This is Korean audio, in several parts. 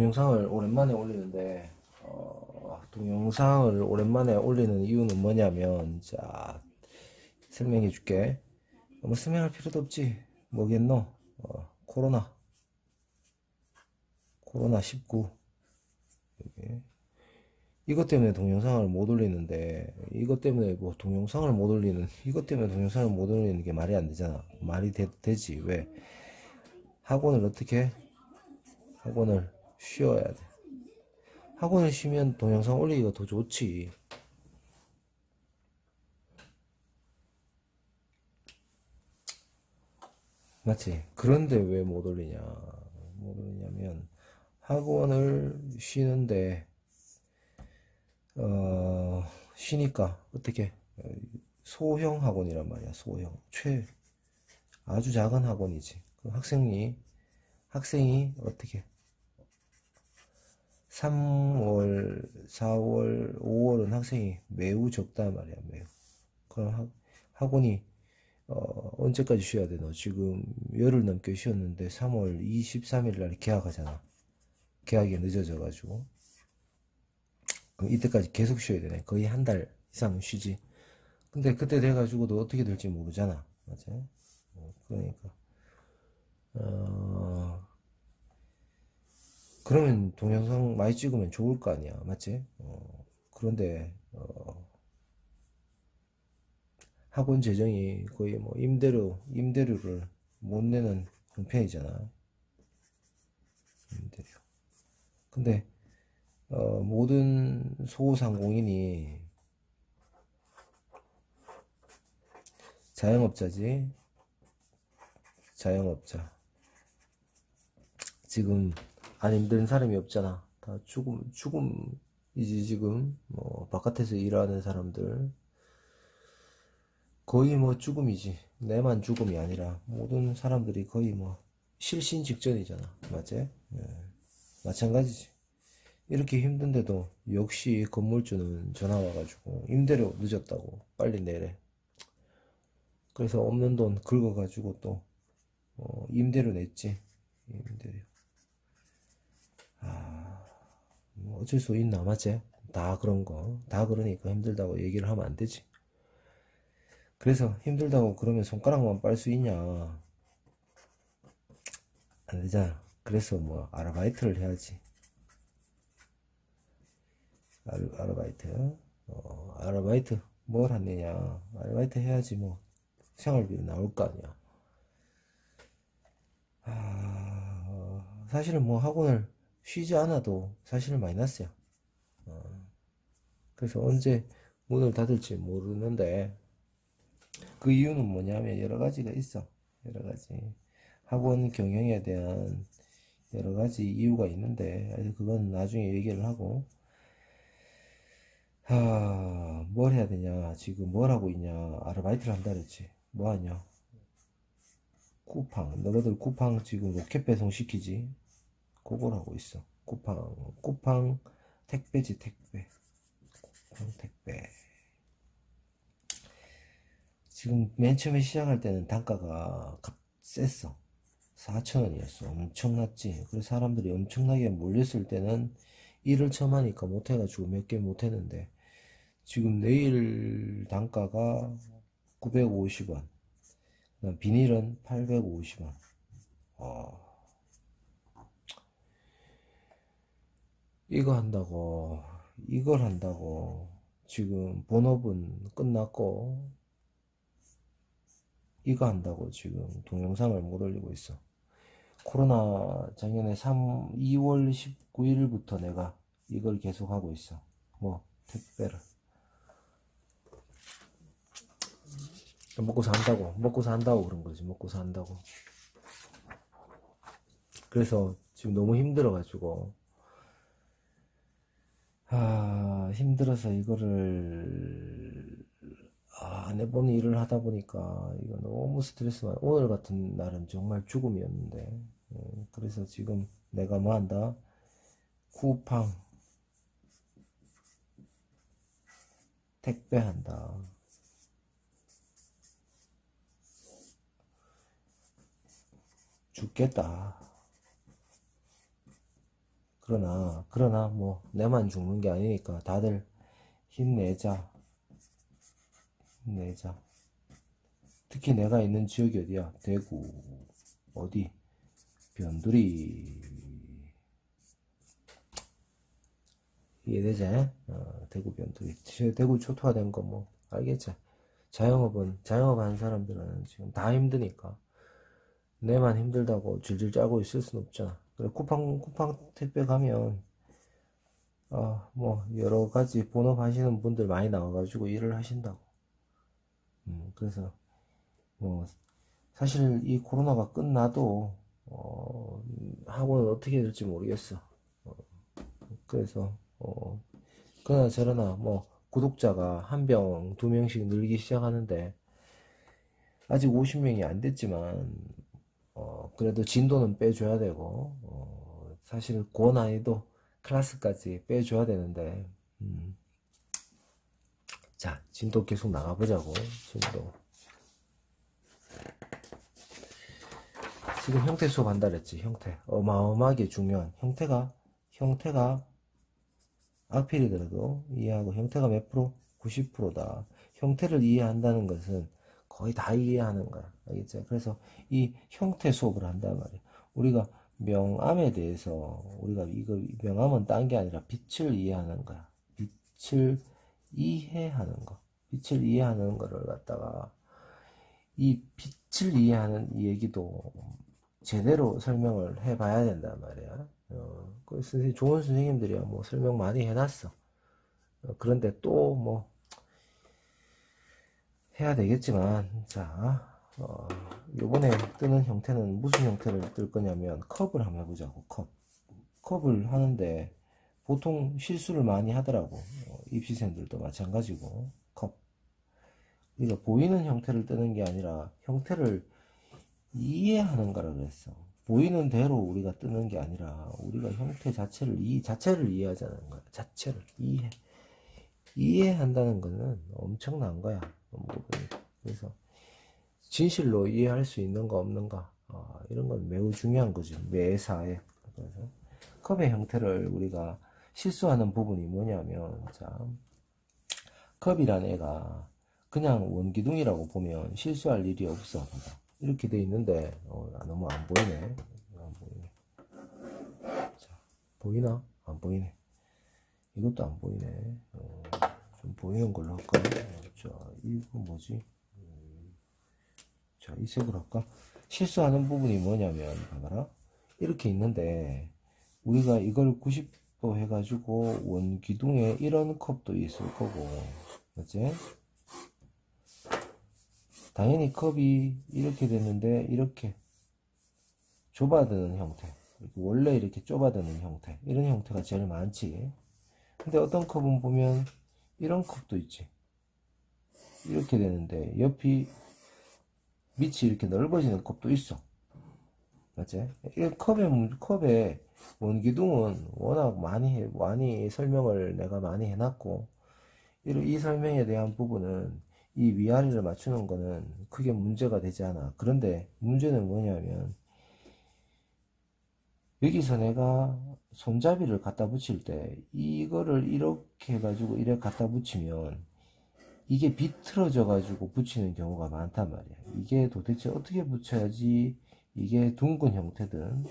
동영상을 오랜만에 올리는데, 동영상을 오랜만에 올리는 이유는 뭐냐면, 자, 설명해 줄게. 뭐 설명할 필요도 없지. 뭐겠노? 코로나19. 이것 때문에 동영상을 못 올리는데, 이것 때문에 동영상을 못 올리는, 이것 때문에 동영상을 못 올리는 게 말이 안 되잖아. 말이 되지. 왜? 학원을 어떻게 해? 학원을 쉬어야 돼. 학원을 쉬면 동영상 올리기가 더 좋지. 맞지? 그런데 왜 못 올리냐? 못 올리냐면, 학원을 쉬는데, 쉬니까, 어떻게, 소형 학원이란 말이야, 소형. 아주 작은 학원이지. 그 학생이 어떻게, 3월, 4월, 5월은 학생이 매우 적단 말이야, 매우. 그럼 학원이 언제까지 쉬어야 돼? 너 지금 열흘 넘게 쉬었는데 3월 23일 날 개학하잖아. 개학이 늦어져가지고. 그럼 이때까지 계속 쉬어야 되네. 거의 한 달 이상 쉬지. 근데 그때 돼가지고도 어떻게 될지 모르잖아. 맞아? 그러니까. 그러면 동영상 많이 찍으면 좋을 거 아니야. 맞지? 그런데, 학원 재정이 거의 뭐 임대료를 못 내는 형편이잖아. 임대료. 근데 모든 소상공인이 자영업자지. 자영업자. 지금 안 힘든 사람이 없잖아. 다 죽음이지. 지금 뭐 바깥에서 일하는 사람들 거의 뭐 죽음이지. 내만 죽음이 아니라 모든 사람들이 거의 뭐 실신 직전이잖아. 맞지? 예. 마찬가지지. 이렇게 힘든데도 역시 건물주는 전화 와가지고 임대료 늦었다고 빨리 내래. 그래서 없는 돈 긁어가지고 또 임대료 냈지. 임대료. 뭐 어쩔 수 있나. 맞지? 다 그런 거. 다 그러니까 힘들다고 얘기를 하면 안 되지. 그래서 힘들다고 그러면 손가락만 빨 수 있냐. 안 되잖아. 그래서 뭐 아르바이트를 해야지. 아르바이트. 아르바이트 뭘 하느냐. 아르바이트 해야지 뭐 생활비 나올 거 아니야. 사실은 뭐 학원을 쉬지 않아도 사실은 마이너스야. 그래서 언제 문을 닫을지 모르는데, 그 이유는 뭐냐면 여러 가지가 있어. 여러 가지 학원 경영에 대한 여러 가지 이유가 있는데, 그건 나중에 얘기를 하고. 뭘 해야 되냐. 지금 뭘 하고 있냐. 아르바이트를 한다 그랬지. 뭐 하냐. 너희들 쿠팡 지금 로켓 배송 시키지. 그걸 하고 있어. 쿠팡 택배지. 쿠팡 택배. 지금 맨 처음에 시작할 때는 단가가 셌어. 4,000원이었어. 엄청났지. 그래서 사람들이 엄청나게 몰렸을 때는 일을 처음 하니까 못해가지고 몇 개 못했는데, 지금 내일 단가가 950원. 비닐은 850원. 이걸 한다고 지금 본업은 끝났고, 이거 한다고 지금 동영상을 못 올리고 있어. 코로나 작년에 2월 19일부터 내가 이걸 계속 하고 있어. 뭐 택배를 먹고 산다고 그런 거지. 먹고 산다고. 그래서 지금 너무 힘들어가지고, 힘들어서 이거를 안 해본 일을 하다 보니까 이거 너무 스트레스만. 오늘 같은 날은 정말 죽음이었는데, 그래서 지금 내가 뭐 한다. 쿠팡 택배한다. 죽겠다. 그러나 뭐 내만 죽는 게 아니니까 다들 힘내자. 힘내자. 특히 내가 있는 지역이 어디야? 대구. 어디? 변두리. 이해되지? 대구 변두리. 대구 초토화된 거 뭐 알겠지? 자영업 하는 사람들은 지금 다 힘드니까 내만 힘들다고 줄줄 짜고 있을 순 없잖아. 그래, 쿠팡 택배 가면 뭐 여러 가지 본업 하시는 분들 많이 나와가지고 일을 하신다고. 그래서 뭐 사실 이 코로나가 끝나도 학원은 어떻게 될지 모르겠어. 그래서 그러나 저러나 뭐 구독자가 한 명, 두 명씩 늘기 시작하는데 아직 50명이 안 됐지만 그래도 진도는 빼줘야 되고 사실 고난이도 클래스까지 빼줘야 되는데 자, 진도 계속 나가보자고. 진도 지금 형태 수업 한다 그랬지. 형태 어마어마하게 중요한 형태가 악필이더라도 이해하고. 형태가 몇 프로? 90%다. 형태를 이해한다는 것은 거의 다 이해하는 거야. 알겠지? 그래서 이 형태 수업을 한단 말이야. 우리가 명암에 대해서 우리가 이거 명암은 딴 게 아니라 빛을 이해하는 거야. 빛을 이해하는 거. 빛을 이해하는 거를 갖다가 이 빛을 이해하는 이 얘기도 제대로 설명을 해봐야 된단 말이야. 좋은 선생님들이야 뭐 설명 많이 해놨어. 그런데 또 뭐 해야 되겠지만, 자, 요번에 뜨는 형태는 무슨 형태를 뜰 거냐면 컵을 한번 해보자고. 컵을 하는데 보통 실수를 많이 하더라고. 입시생들도 마찬가지고. 컵. 우리가 보이는 형태를 뜨는 게 아니라 형태를 이해하는 거라 그랬어. 보이는 대로 우리가 뜨는 게 아니라 우리가 형태 자체를 이해하자는 거야. 자체를 이해한다는 거는 엄청난 거야. 그래서 진실로 이해할 수 있는가 없는가 이런 건 매우 중요한 거지. 매사에. 그래서 컵의 형태를 우리가 실수하는 부분이 뭐냐면, 자, 컵이란 애가 그냥 원기둥이라고 보면 실수할 일이 없어. 이렇게 돼 있는데 너무 안 보이네. 안 보이네. 자, 보이나? 안 보이네. 이것도 안 보이네. 좀 보이는 걸로 할까? 자, 이거 뭐지? 자, 이 색으로 할까? 실수하는 부분이 뭐냐면, 봐봐라. 이렇게 있는데, 우리가 이걸 90도 해가지고, 원기둥에 이런 컵도 있을 거고, 맞지? 당연히 컵이 이렇게 됐는데, 이렇게 좁아드는 형태. 원래 이렇게 좁아드는 형태. 이런 형태가 제일 많지. 근데 어떤 컵은 보면, 이런 컵도 있지. 이렇게 되는데, 밑이 이렇게 넓어지는 컵도 있어. 맞지? 이 컵의 원기둥은 워낙 많이 설명을 내가 많이 해놨고, 이 설명에 대한 부분은 이 위아래를 맞추는 거는 크게 문제가 되지 않아. 그런데 문제는 뭐냐면, 여기서 내가 손잡이를 갖다 붙일 때, 이거를 이렇게 해가지고 이렇게 갖다 붙이면, 이게 비틀어져 가지고 붙이는 경우가 많단 말이야. 이게 도대체 어떻게 붙여야지 이게 둥근 형태든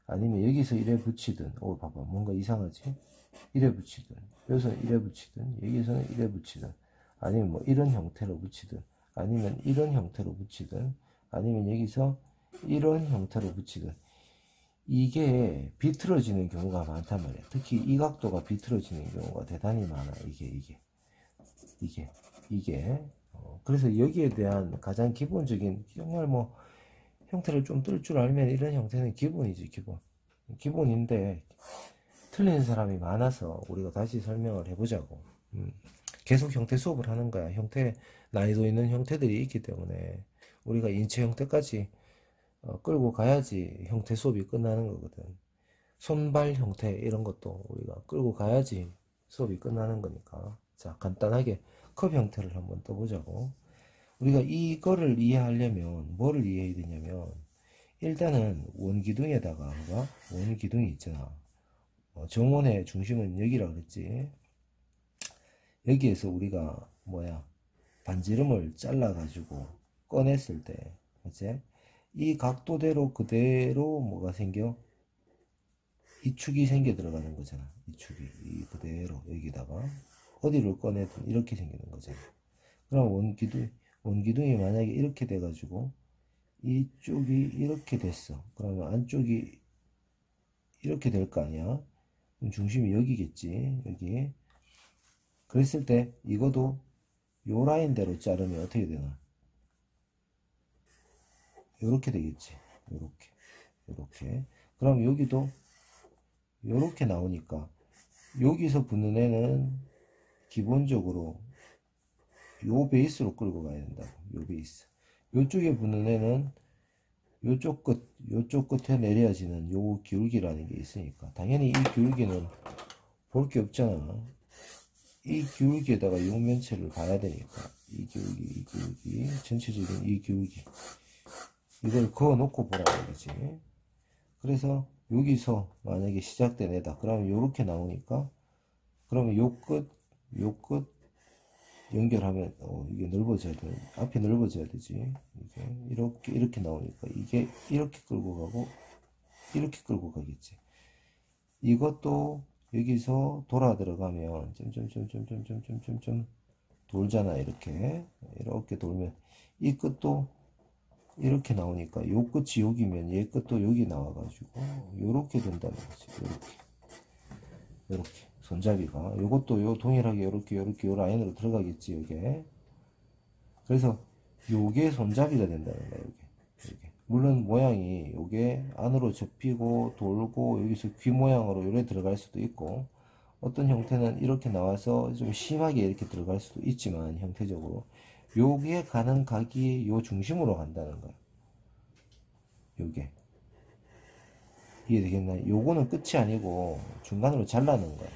아니면 여기서 이래 붙이든 봐봐 뭔가 이상하지? 이래 붙이든 여기서 이래 붙이든 여기서는 이래 붙이든 아니면 뭐 이런 형태로 붙이든 아니면 이런 형태로 붙이든 아니면 여기서 이런 형태로 붙이든 이게 비틀어지는 경우가 많단 말이야. 특히 이 각도가 비틀어지는 경우가 대단히 많아. 이게 그래서 여기에 대한 가장 기본적인 정말 뭐 형태를 좀 뜰 줄 알면 이런 형태는 기본이지. 기본인데 틀리는 사람이 많아서 우리가 다시 설명을 해보자고. 계속 형태 수업을 하는 거야. 형태 난이도 있는 형태들이 있기 때문에 우리가 인체 형태까지 끌고 가야지 형태 수업이 끝나는 거거든. 손발 형태 이런 것도 우리가 끌고 가야지 수업이 끝나는 거니까. 자, 간단하게 컵 형태를 한번 떠보자고. 우리가 이거를 이해하려면 뭐를 이해해야 되냐면 일단은 원기둥에다가 원기둥이 있잖아. 정원의 중심은 여기라 그랬지. 여기에서 우리가 뭐야 반지름을 잘라 가지고 꺼냈을 때 그치? 이 각도대로 그대로 뭐가 생겨? 이 축이 생겨 들어가는 거잖아. 이 축이 이 그대로 여기다가 어디를 꺼내든 이렇게 생기는 거잖아. 그럼 원기둥이 만약에 이렇게 돼 가지고 이쪽이 이렇게 됐어. 그러면 안쪽이 이렇게 될 거 아니야. 그럼 중심이 여기겠지. 여기. 그랬을 때 이것도 요 라인대로 자르면 어떻게 되나? 요렇게 되겠지. 요렇게. 요렇게. 그럼 여기도 요렇게 나오니까 여기서 붙는 애는 기본적으로 요 베이스로 끌고 가야 된다고. 요 베이스. 요쪽에 붙는 애는 요쪽 끝에 내려지는 요 기울기라는 게 있으니까 당연히 이 기울기는 볼 게 없잖아. 이 기울기에다가 육면체를 봐야 되니까 이 기울기 전체적인 이 기울기 이걸 그어 놓고 보라고 얘기지. 그래서 여기서 만약에 시작된 애다 그러면 요렇게 나오니까 그러면 요 끝 연결하면 이게 넓어져야 돼. 앞이 넓어져야 되지. 이렇게 나오니까 이게 이렇게 끌고 가고 이렇게 끌고 가겠지. 이것도 여기서 돌아 들어가면 점점점점점점점점 돌잖아. 이렇게 돌면 이 끝도 이렇게 나오니까 요 끝이 여기면 얘 끝도 여기 나와가지고 요렇게 된다는 거지. 요렇게 손잡이가 요것도 요 동일하게 요렇게 요 라인으로 들어가겠지. 요게 그래서 요게 손잡이가 된다는 거야. 요게 물론 모양이 요게 안으로 접히고 돌고 여기서 귀 모양으로 요래 들어갈 수도 있고 어떤 형태는 이렇게 나와서 좀 심하게 이렇게 들어갈 수도 있지만 형태적으로 요게 가는 각이 요 중심으로 간다는 거야. 요게 이해되겠나? 요거는 끝이 아니고 중간으로 잘라는 거야.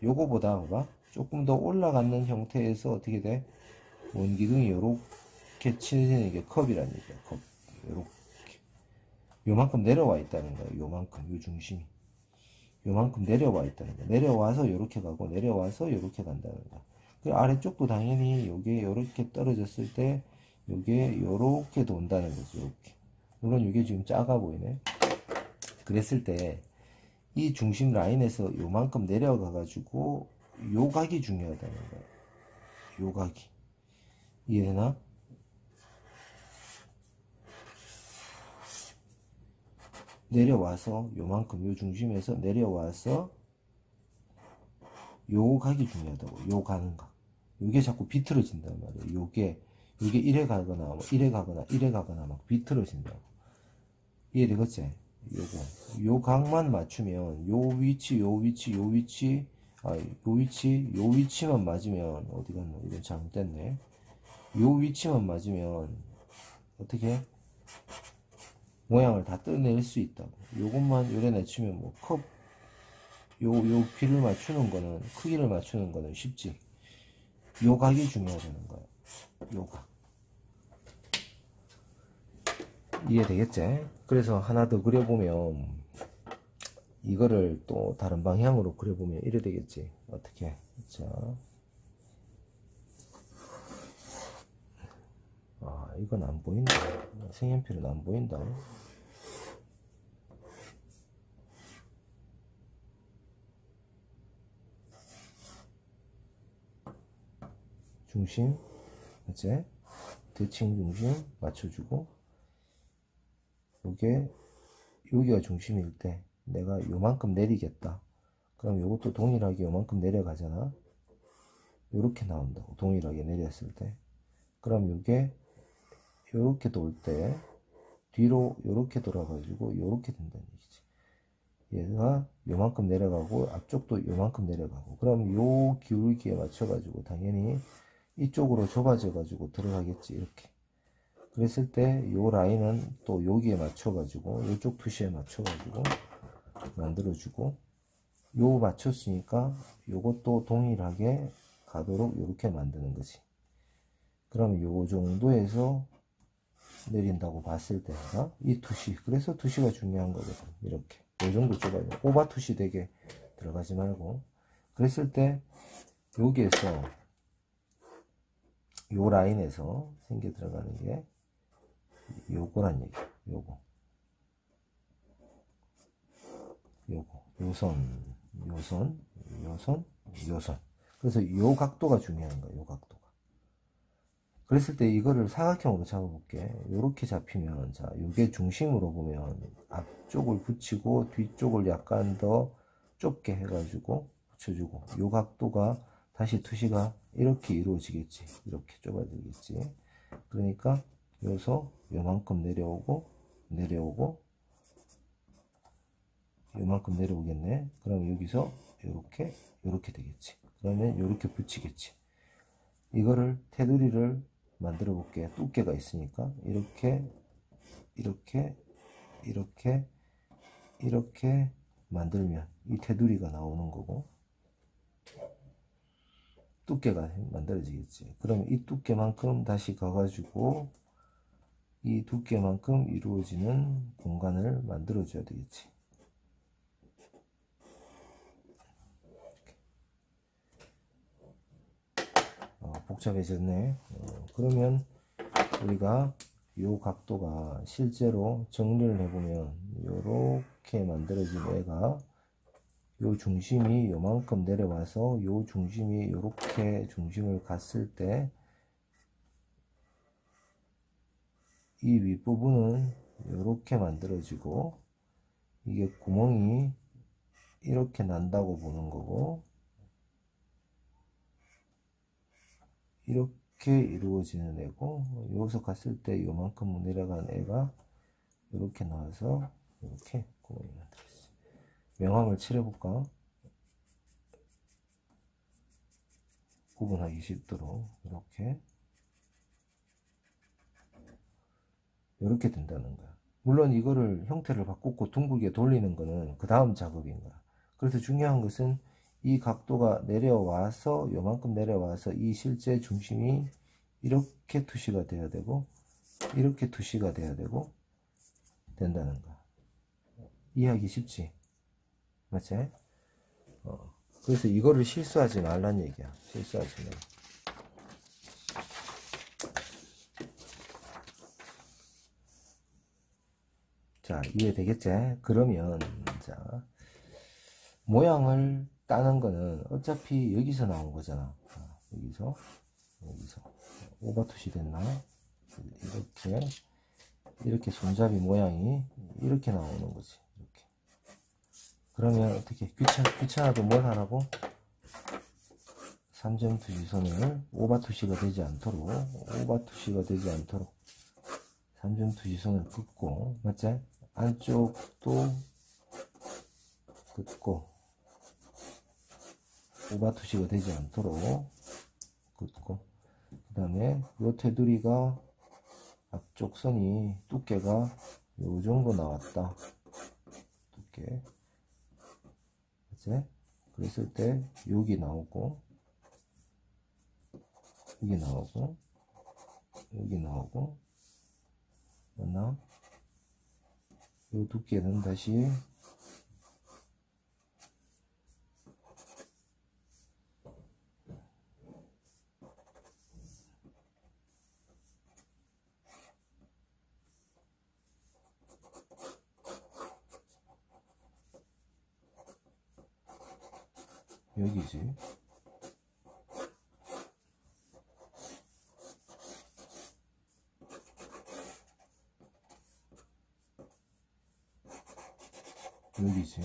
요거보다 봐봐 조금 더 올라가는 형태에서 어떻게 돼? 원기둥이 요렇게 치는 게 컵이라는 얘기야. 컵 요렇게 요만큼 내려와 있다는 거야. 요만큼 요 중심이 요만큼 내려와 있다는 거야. 내려와서 요렇게 가고 내려와서 요렇게 간다는 거야. 그 아래쪽도 당연히 요게 요렇게 떨어졌을 때 요게 요렇게 돈다는 거지. 요렇게 물론 요게 지금 작아 보이네. 그랬을 때 이 중심 라인에서 요만큼 내려가 가지고 요 각이 중요하다는 거야. 요 각이 이해되나? 내려와서 요만큼 요 중심에서 내려와서 요 각이 중요하다고. 요 가는 각 요게 자꾸 비틀어진단 말이에요. 요게 이래 가거나 뭐 이래 가거나 막 비틀어진다고. 이해되겠지? 요 각만 맞추면 요 위치만 맞으면 어디 갔나? 이건 잘못됐네. 요 위치만 맞으면 어떻게 모양을 다 뜯어낼 수 있다고. 요것만 요래 낮추면 뭐 요 귀를 맞추는 거는 크기를 맞추는 거는 쉽지. 요 각이 중요하다는 거야. 요 각. 이해되겠지? 그래서 하나 더 그려보면 이거를 또 다른 방향으로 그려보면 이래 되겠지. 어떻게? 자, 이건 안 보인다. 색연필은 안 보인다. 중심, 그치? 대칭 중심 맞춰주고 여기가 중심일 때 내가 요만큼 내리겠다. 그럼 요것도 동일하게 요만큼 내려가잖아. 요렇게 나온다고. 동일하게 내렸을 때. 그럼 요게 요렇게 돌 때 뒤로 요렇게 돌아가지고 요렇게 된다는 얘기지. 얘가 요만큼 내려가고 앞쪽도 요만큼 내려가고 그럼 요 기울기에 맞춰가지고 당연히 이쪽으로 좁아져 가지고 들어가겠지. 이렇게 그랬을 때 요 라인은 또 여기에 맞춰가지고 요쪽 투시에 맞춰가지고 만들어주고 요 맞췄으니까 요것도 동일하게 가도록 이렇게 만드는 거지. 그럼 요 정도에서 내린다고 봤을 때가 이 투시, 그래서 투시가 중요한 거거든. 이렇게 요 정도 좁아요. 오바 투시 되게 들어가지 말고. 그랬을 때 여기에서 요 라인에서 생겨 들어가는 게 요거란 얘기야. 요선, 요선. 그래서 요 각도가 중요한 거야. 요 각도가. 그랬을 때 이거를 사각형으로 잡아볼게. 요렇게 잡히면, 자, 요게 중심으로 보면 앞쪽을 붙이고 뒤쪽을 약간 더 좁게 해가지고 붙여주고, 요 각도가 다시 투시가 이렇게 이루어지겠지. 이렇게 좁아지겠지. 그러니까 여기서 요만큼 내려오고 요만큼 내려오겠네. 그럼 여기서 요렇게 되겠지. 그러면 요렇게 붙이겠지. 이거를 테두리를 만들어 볼게. 두께가 있으니까 이렇게 만들면 이 테두리가 나오는 거고, 두께가 만들어지겠지. 그럼 이 두께만큼 다시 가가지고 이 두께만큼 이루어지는 공간을 만들어 줘야 되겠지. 복잡해졌네. 그러면 우리가 요 각도가 실제로 정리를 해보면 요렇게 만들어진 애가 요 중심이 요만큼 내려와서 요 중심이 요렇게 중심을 갔을 때 이 윗부분은 요렇게 만들어지고 이게 구멍이 이렇게 난다고 보는 거고, 이렇게 이루어지는 애고, 여기서 갔을 때 요만큼 내려간 애가 이렇게 나와서 이렇게 구멍이 만들어졌어요. 명암을 칠해볼까? 구분하기 쉽도록 이렇게 된다는 거야. 물론 이거를 형태를 바꾸고 둥글게 돌리는 거는 그 다음 작업인 거야. 그래서 중요한 것은 이 각도가 내려와서 요만큼 내려와서 이 실제 중심이 이렇게 투시가 돼야 되고 이렇게 투시가 돼야 되고 된다는 거야. 이해하기 쉽지? 맞지? 그래서 이거를 실수하지 말란 얘기야. 실수하지 마. 자, 이해되겠지? 그러면 자, 모양을 따는 거는 어차피 여기서 나온 거잖아. 여기서 오버투시 됐나? 이렇게 손잡이 모양이 이렇게 나오는 거지. 이렇게. 그러면 어떻게 귀찮아도 뭘 하라고? 3점 투시선을 오버투시가 되지 않도록 3점 투시선을 긋고, 맞지? 안쪽도 긋고 오버투시가 되지 않도록 긋고, 그 다음에 요 테두리가 앞쪽 선이 두께가 요 정도 나왔다. 두께. 그치? 그랬을 때 여기 나오고 여기 나오고 맞나? 요 두께는 다시 여기지. 여기지.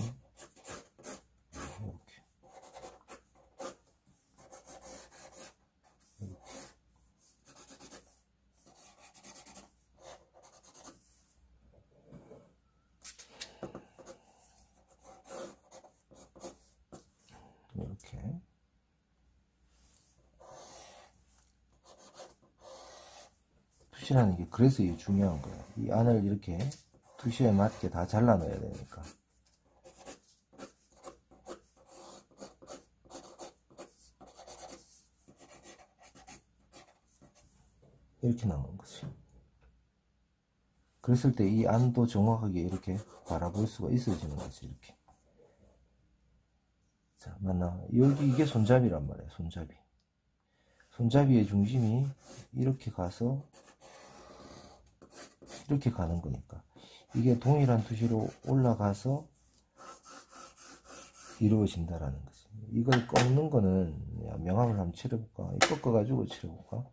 이렇게. 투시라는 게 그래서 이게 중요한 거야. 이 안을 이렇게 투시에 맞게 다 잘라 넣어야 되니까. 이렇게 나오는 거지. 그랬을 때 이 안도 정확하게 이렇게 바라볼 수가 있어지는 거지. 이렇게. 자, 맞나? 여기 이게 손잡이란 말이야, 손잡이. 손잡이의 중심이 이렇게 가서 이렇게 가는 거니까. 이게 동일한 투시로 올라가서 이루어진다라는 거지. 이걸 꺾는 거는 명암을 한번 칠해볼까? 꺾어가지고 칠해볼까?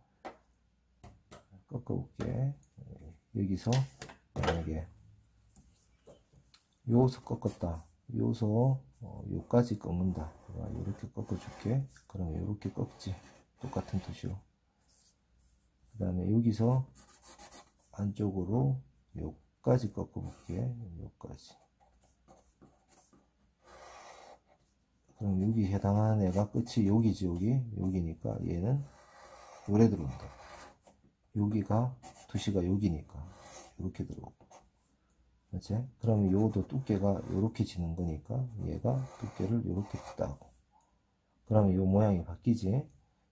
꺾어볼게. 여기서 만약에 요서 꺾었다. 요서 요까지 꺾는다. 이렇게 꺾어줄게. 그러면 이렇게 꺾지. 똑같은 투시로. 그 다음에 여기서 안쪽으로 요까지 꺾어볼게. 요까지. 그럼 여기 해당하는 애가 끝이 여기지, 여기니까 얘는 요래 들어온다. 여기가 투시가 여기니까 이렇게 들어오고, 맞지? 그러면 요도 두께가 요렇게 지는 거니까 얘가 두께를 요렇게 따고, 그러면 요 모양이 바뀌지.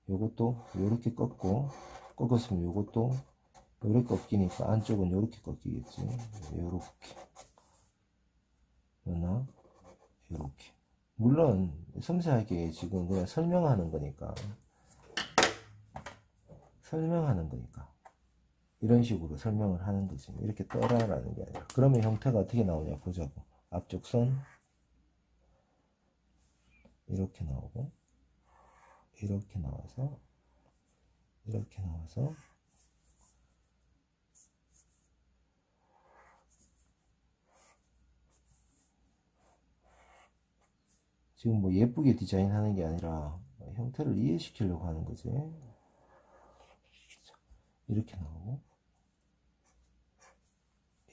요것도 요렇게 꺾었으면 요것도 요렇게 꺾이니까 안쪽은 요렇게 꺾이겠지. 요렇게, 맞나? 요렇게. 물론 섬세하게 지금 그냥 설명하는 거니까 이런 식으로 설명을 하는 거지. 이렇게 떠라라는 게 아니라. 그러면 형태가 어떻게 나오냐 보자고. 앞쪽 선 이렇게 나오고, 이렇게 나와서 지금 뭐 예쁘게 디자인하는 게 아니라 형태를 이해시키려고 하는 거지. 이렇게 나오고,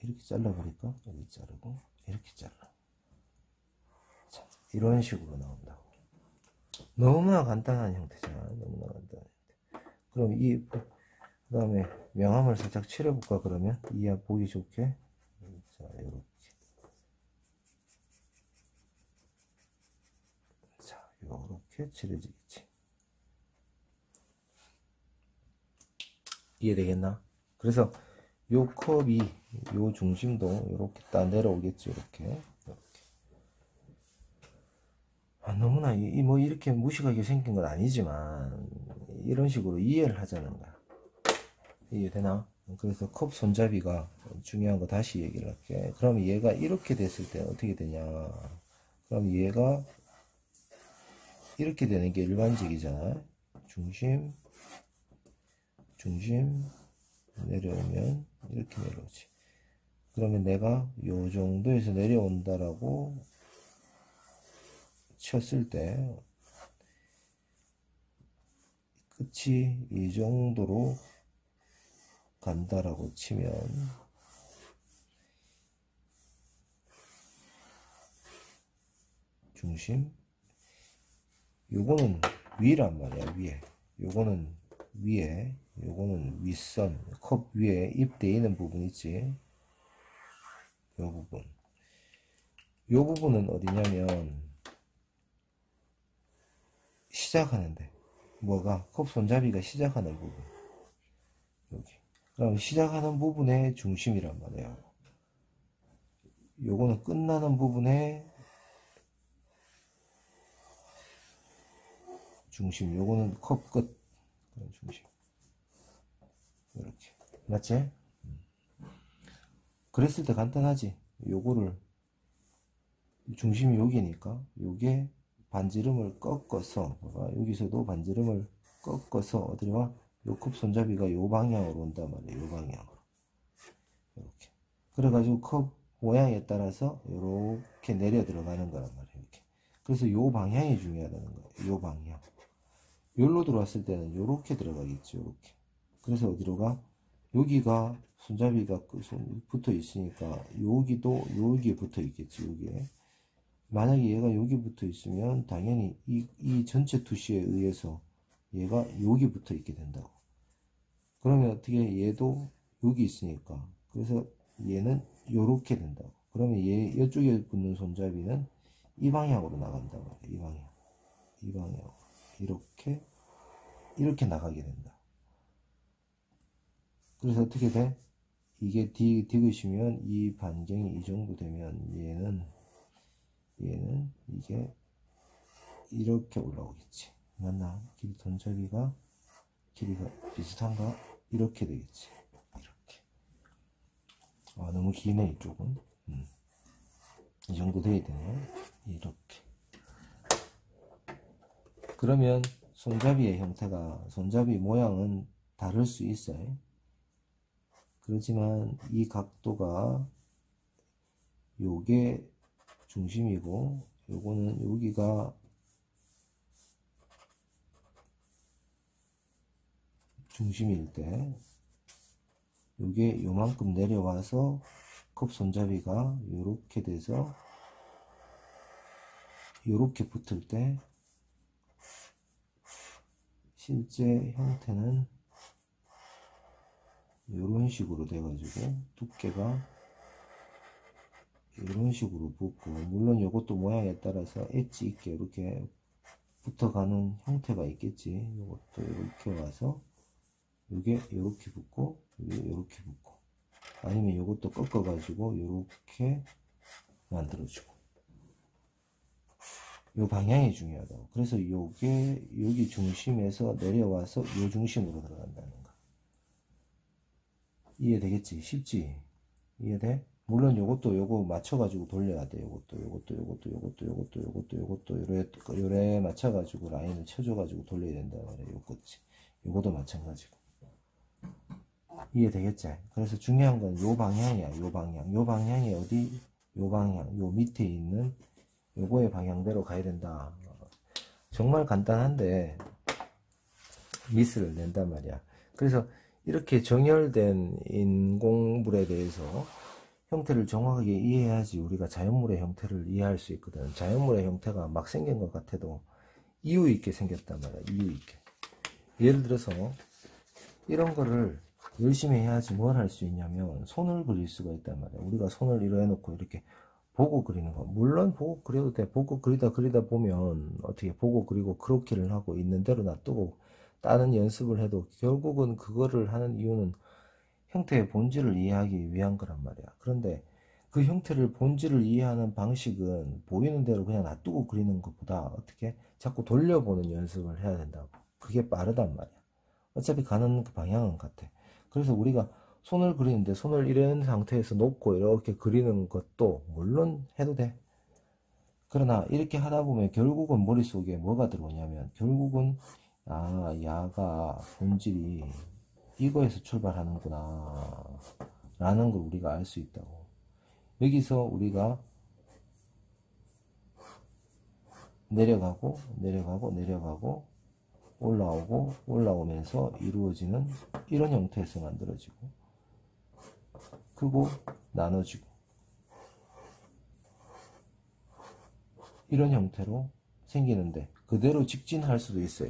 이렇게 잘라버릴까? 여기 자르고, 이렇게 잘라. 자, 이런 식으로 나온다고. 너무나 간단한 형태잖아. 너무나 간단한 형태. 그럼 그 다음에 명암을 살짝 칠해볼까? 그러면 이해 보기 좋게. 자, 이렇게. 자, 이렇게 칠해지겠지. 이해되겠나? 그래서 요 컵이 요 중심도 이렇게 딱 내려오겠죠. 이렇게. 너무나 뭐 이렇게 무식하게 생긴 건 아니지만 이런 식으로 이해를 하자는 거야. 이해되나? 그래서 컵 손잡이가 중요한 거 다시 얘기를 할게. 그럼 얘가 이렇게 됐을 때 어떻게 되냐? 그럼 얘가 이렇게 되는 게 일반적이잖아. 중심 내려오면 이렇게 내려오지. 그러면 내가 요 정도에서 내려온다라고 쳤을 때 끝이 이 정도로 간다라고 치면 중심 요거는 위란 말이야. 위에 요거는 위에, 요거는 윗선, 컵 위에 입되어 있는 부분 있지. 요 부분은 어디냐면 시작하는데, 뭐가 컵 손잡이가 시작하는 부분, 여기. 그럼 시작하는 부분의 중심이란 말이에요. 요거는 끝나는 부분의 중심, 요거는 컵 끝 중심. 이렇게. 맞지? 그랬을 때 간단하지. 요거를 중심이 여기니까 요게 반지름을 꺾어서, 여기서도 반지름을 꺾어서 어디로 와? 요 컵 손잡이가 요 방향으로 온단 말이에요. 요 방향으로. 이렇게. 그래가지고 컵 모양에 따라서 이렇게 내려 들어가는 거란 말이에요. 이렇게. 그래서 요 방향이 중요하다는 거예요. 요 방향. 여기로 들어왔을 때는 요렇게 들어가겠죠. 요렇게. 그래서 어디로 가? 여기가 손잡이가 붙어 있으니까 여기도 여기에 붙어 있겠지. 여기에. 만약에 얘가 여기 붙어 있으면 당연히 이 전체 투시에 의해서 얘가 여기 붙어 있게 된다고. 그러면 어떻게 얘도 여기 있으니까, 그래서 얘는 요렇게 된다고. 그러면 얘 이쪽에 붙는 손잡이는 이 방향으로 나간다고. 이 방향 이렇게 나가게 된다. 그래서 어떻게 돼? 이게 디귿이면 이 반경이 이 정도 되면 얘는 이게 이렇게 올라오겠지. 맞나? 길이 손잡이가 길이가 비슷한가? 이렇게 되겠지. 이렇게. 아, 너무 기네 이쪽은. 이 정도 돼야 되네. 이렇게. 그러면 손잡이의 형태가, 손잡이 모양은 다를 수 있어요. 그렇지만 이 각도가 요게 중심이고 요거는 여기가 중심일 때 요게 요만큼 내려와서 컵 손잡이가 요렇게 돼서 요렇게 붙을 때 실제 형태는 이런 식으로 돼가지고 두께가 이런 식으로 붙고, 물론 이것도 모양에 따라서 엣지 있게 이렇게 붙어가는 형태가 있겠지. 이것도 이렇게 와서 이게 이렇게 붙고 이게 이렇게 붙고, 아니면 이것도 꺾어 가지고 이렇게 만들어주고. 요 방향이 중요하다고. 그래서 요게 여기 중심에서 내려와서 요 중심으로 들어간다는 거. 이해되겠지? 쉽지? 이해돼? 물론 요것도 요거 맞춰가지고 돌려야 돼. 요것도 요래 맞춰가지고 라인을 쳐줘가지고 돌려야 된다 말이야. 요 끝이. 요것도 마찬가지고. 이해되겠지? 그래서 중요한 건 요 방향이야. 요 방향. 요 방향이 어디? 요 방향. 요 밑에 있는 요거의 방향대로 가야 된다. 정말 간단한데 미스를 낸단 말이야. 그래서 이렇게 정렬된 인공물에 대해서 형태를 정확하게 이해해야지 우리가 자연물의 형태를 이해할 수 있거든. 자연물의 형태가 막 생긴 것 같아도 이유 있게 생겼단 말이야. 이유 있게. 예를 들어서 이런 거를 열심히 해야지 뭘 할 수 있냐면 손을 그릴 수가 있단 말이야. 우리가 손을 이러 해놓고 이렇게 보고 그리는 거. 물론 보고 그려도 돼. 보고 그리다 보면 어떻게 보고 그리고 크로키를 하고 있는 대로 놔두고 다른 연습을 해도 결국은 그거를 하는 이유는 형태의 본질을 이해하기 위한 거란 말이야. 그런데 그 형태를 본질을 이해하는 방식은 보이는 대로 그냥 놔두고 그리는 것보다 어떻게 자꾸 돌려보는 연습을 해야 된다고. 그게 빠르단 말이야. 어차피 가는 그 방향은 같아. 그래서 우리가 손을 그리는데 손을 이런 상태에서 놓고 이렇게 그리는 것도 물론 해도 돼. 그러나 이렇게 하다 보면 결국은 머릿속에 뭐가 들어오냐면 결국은 아, 야가 본질이 이거에서 출발하는구나 라는 걸 우리가 알 수 있다고. 여기서 우리가 내려가고 올라오면서 이루어지는 이런 형태에서 만들어지고, 크고 나눠지고, 이런 형태로 생기는데 그대로 직진할 수도 있어.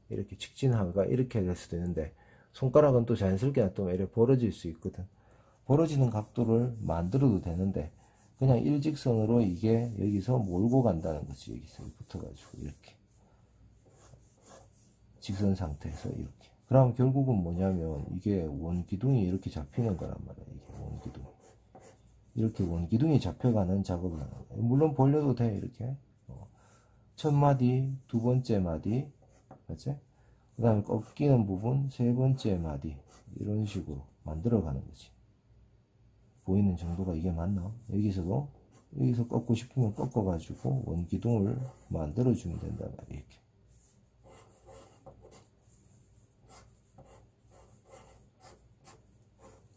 이렇게 직진하가 이렇게 될 수도 있는데, 손가락은 또 자연스럽게 놔두면 이렇게 벌어질 수 있거든. 벌어지는 각도를 만들어도 되는데 그냥 일직선으로 이게 여기서 몰고 간다는 거지. 여기서 붙어가지고 이렇게 직선 상태에서 이렇게. 그럼 결국은 뭐냐면 이게 원기둥이 이렇게 잡히는 거란 말이야. 이게 원기둥. 이렇게 원기둥이 잡혀가는 작업을 하는 거야. 물론 벌려도 돼. 이렇게 첫 마디, 두 번째 마디, 맞지? 그 다음에 꺾이는 부분, 세 번째 마디, 이런 식으로 만들어가는 거지. 보이는 정도가 이게 맞나? 여기서 꺾고 싶으면 꺾어가지고 원기둥을 만들어주면 된단 말이야. 이렇게.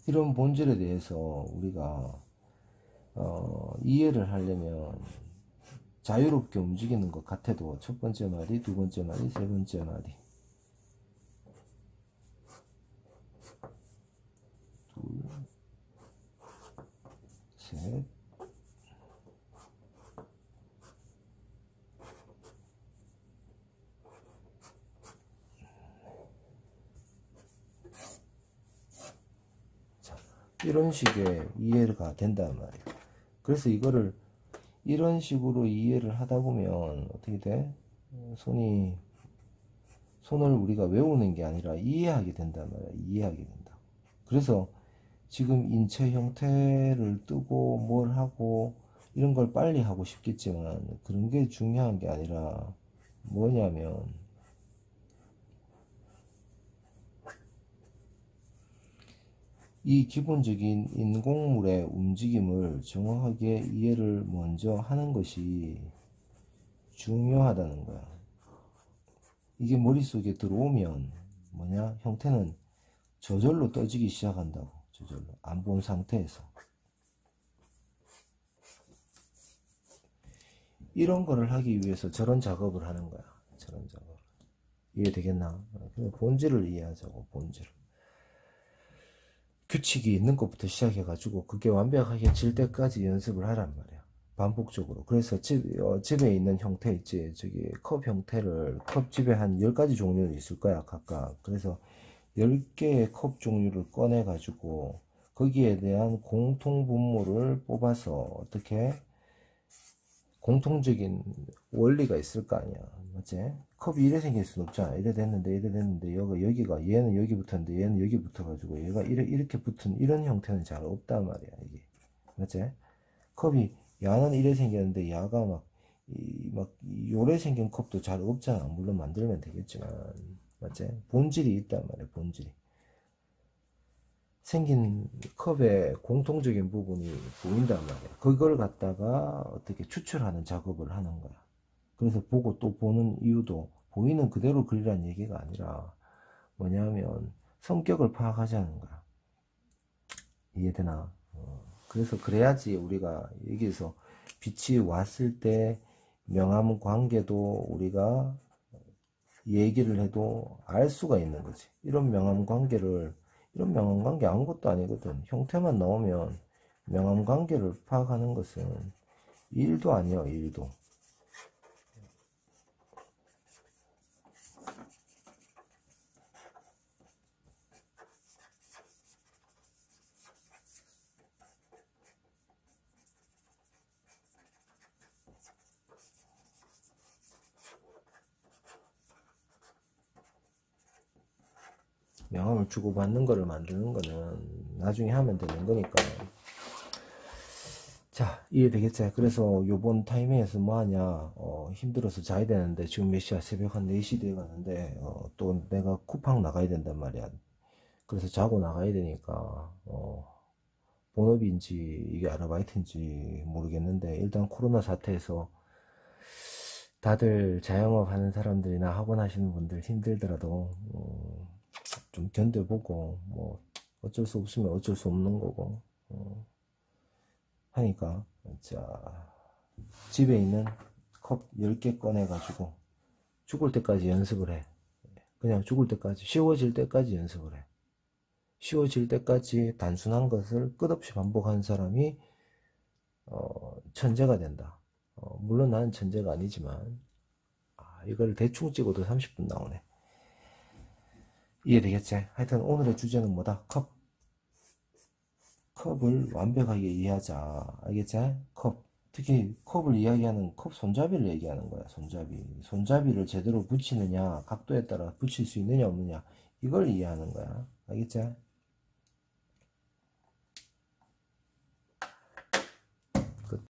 이런 본질에 대해서 우리가 이해를 하려면 자유롭게 움직이는 것 같아도 첫 번째 마디, 두 번째 마디, 세 번째 마디, 둘, 셋, 자, 이런 식의 이해가 된단 말이에요. 그래서 이거를 이런 식으로 이해를 하다 보면 어떻게 돼? 손을 우리가 외우는 게 아니라 이해하게 된단 말이야. 이해하게 된다. 그래서 지금 인체 형태를 뜨고 뭘 하고 이런 걸 빨리 하고 싶겠지만 그런 게 중요한 게 아니라 뭐냐면 이 기본적인 인공물의 움직임을 정확하게 이해를 먼저 하는 것이 중요하다는 거야. 이게 머릿속에 들어오면 뭐냐? 형태는 저절로 떠지기 시작한다고. 저절로. 안 본 상태에서. 이런 거를 하기 위해서 저런 작업을 하는 거야. 저런 작업. 이해되겠나? 본질을 이해하자고, 본질. 규칙이 있는 것부터 시작해가지고 그게 완벽하게 질 때까지 연습을 하란 말이야. 반복적으로. 그래서 집에 있는 형태 있지. 저기 컵 형태를, 컵 집에 한 10가지 종류 있을 거야, 각각. 그래서 10개의 컵 종류를 꺼내가지고 거기에 대한 공통 분모를 뽑아서 어떻게 공통적인 원리가 있을 거 아니야. 맞지? 컵이 이래 생길 수는 없잖아. 이래 됐는데, 여기가, 얘는 여기 붙었는데, 얘는 여기 붙어가지고, 얘가 이렇게 붙은 이런 형태는 잘 없단 말이야, 이게. 맞지? 컵이, 야는 이래 생겼는데, 야가 요래 생긴 컵도 잘 없잖아. 물론 만들면 되겠지만. 맞지? 본질이 있단 말이야, 본질이. 생긴 컵의 공통적인 부분이 보인단 말이야. 그걸 갖다가 어떻게 추출하는 작업을 하는 거야. 그래서 보고 또 보는 이유도 보이는 그대로 그리라는 얘기가 아니라 뭐냐면 성격을 파악하자는 거야. 이해되나? 그래서 그래야지 우리가 여기서 빛이 왔을 때 명암 관계도 우리가 얘기를 해도 알 수가 있는 거지. 이런 명암 관계 아무것도 아니거든. 형태만 나오면 명암 관계를 파악하는 것은 일도 아니야, 일도. 명함을 주고받는 거를 만드는 거는 나중에 하면 되는 거니까. 자, 이해되겠지? 그래서 요번 타이밍에서 뭐하냐, 힘들어서 자야 되는데 지금 몇 시야? 새벽 한 4시 돼 가는데 또 내가 쿠팡 나가야 된단 말이야. 그래서 자고 나가야 되니까 본업인지 이게 아르바이트인지 모르겠는데 일단 코로나 사태에서 다들 자영업 하는 사람들이나 학원 하시는 분들 힘들더라도 좀 견뎌보고 뭐 어쩔 수 없으면 어쩔 수 없는 거고 하니까 자 집에 있는 컵 10개 꺼내 가지고 죽을 때까지 연습을 해. 그냥 죽을 때까지, 쉬워질 때까지 연습을 해. 쉬워질 때까지 단순한 것을 끝없이 반복하는 사람이 천재가 된다. 물론 나는 천재가 아니지만 이걸 대충 찍어도 30분 나오네. 이해되겠지? 하여튼 오늘의 주제는 뭐다? 컵을 완벽하게 이해하자. 알겠지? 컵. 특히 컵을 이야기하는 컵 손잡이를 얘기하는 거야. 손잡이를 제대로 붙이느냐, 각도에 따라 붙일 수 있느냐 없느냐, 이걸 이해하는 거야. 알겠지?